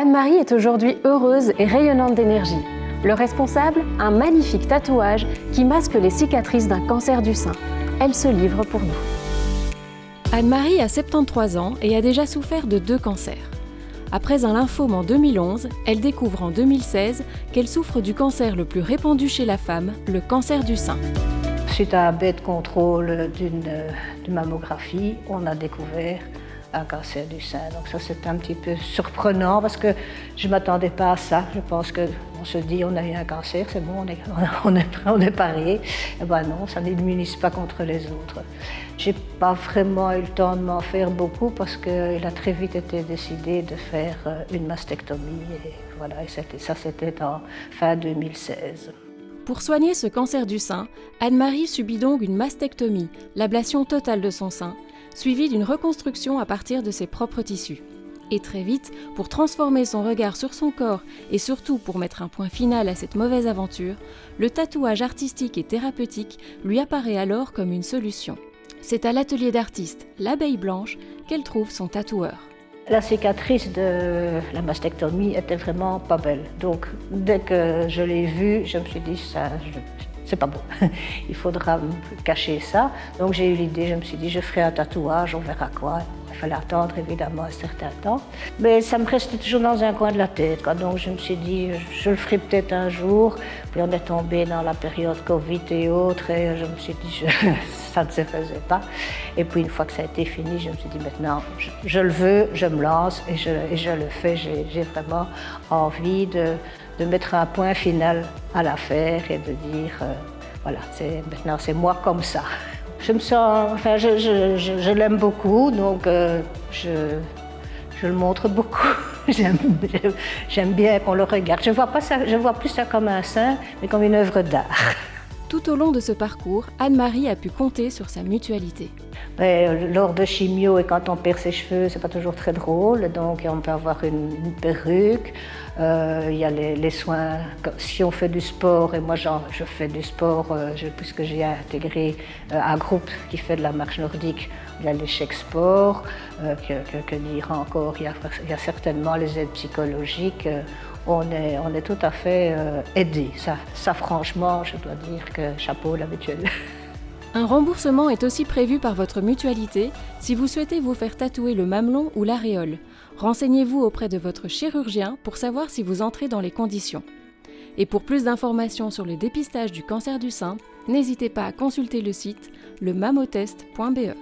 Anne-Marie est aujourd'hui heureuse et rayonnante d'énergie. Le responsable, un magnifique tatouage qui masque les cicatrices d'un cancer du sein. Elle se livre pour nous. Anne-Marie a 73 ans et a déjà souffert de 2 cancers. Après un lymphome en 2011, elle découvre en 2016 qu'elle souffre du cancer le plus répandu chez la femme, le cancer du sein. Suite à un bête contrôle d'une mammographie, on a découvert un cancer du sein. Donc ça, c'est un petit peu surprenant parce que je ne m'attendais pas à ça. Je pense qu'on se dit, on a eu un cancer, c'est bon, on est paré. Et ben non, ça n'immunise pas contre les autres. Je n'ai pas vraiment eu le temps de m'en faire beaucoup parce qu'il a très vite été décidé de faire une mastectomie. Et voilà, et c'était en fin 2016. Pour soigner ce cancer du sein, Anne-Marie subit donc une mastectomie, l'ablation totale de son sein, suivie d'une reconstruction à partir de ses propres tissus. Et très vite, pour transformer son regard sur son corps et surtout pour mettre un point final à cette mauvaise aventure, le tatouage artistique et thérapeutique lui apparaît alors comme une solution. C'est à l'atelier d'artiste L'Abeille Blanche qu'elle trouve son tatoueur. La cicatrice de la mastectomie était vraiment pas belle. Donc, dès que je l'ai vue, je me suis dit, c'est pas bon. Il faudra cacher ça. Donc, j'ai eu l'idée, je me suis dit, je ferai un tatouage, on verra quoi. Il fallait attendre évidemment un certain temps. Mais ça me restait toujours dans un coin de la tête, quoi. Donc, je me suis dit, je le ferai peut-être un jour. Puis, on est tombé dans la période Covid et autres. Et je me suis dit, ça ne se faisait pas. Et puis, une fois que ça a été fini, je me suis dit, maintenant, je le veux, je me lance et je le fais. J'ai vraiment envie de mettre un point final à l'affaire et de dire, voilà, maintenant, c'est moi comme ça. Je me sens, enfin, je l'aime beaucoup, donc je le montre beaucoup. J'aime bien qu'on le regarde. Je vois plus ça comme un sein, mais comme une œuvre d'art. Tout au long de ce parcours, Anne-Marie a pu compter sur sa mutualité. Lors de chimio et quand on perd ses cheveux, c'est pas toujours très drôle, donc on peut avoir une perruque. Il y a les soins, si on fait du sport, et moi je fais du sport, puisque j'ai intégré un groupe qui fait de la marche nordique, il y a l'échec sport, que dire encore, il y a certainement les aides psychologiques. On est tout à fait aidés. Ça, franchement, je dois dire que chapeau la mutuelle. Un remboursement est aussi prévu par votre mutualité si vous souhaitez vous faire tatouer le mamelon ou l'aréole. Renseignez-vous auprès de votre chirurgien pour savoir si vous entrez dans les conditions. Et pour plus d'informations sur le dépistage du cancer du sein, n'hésitez pas à consulter le site lemamotest.be.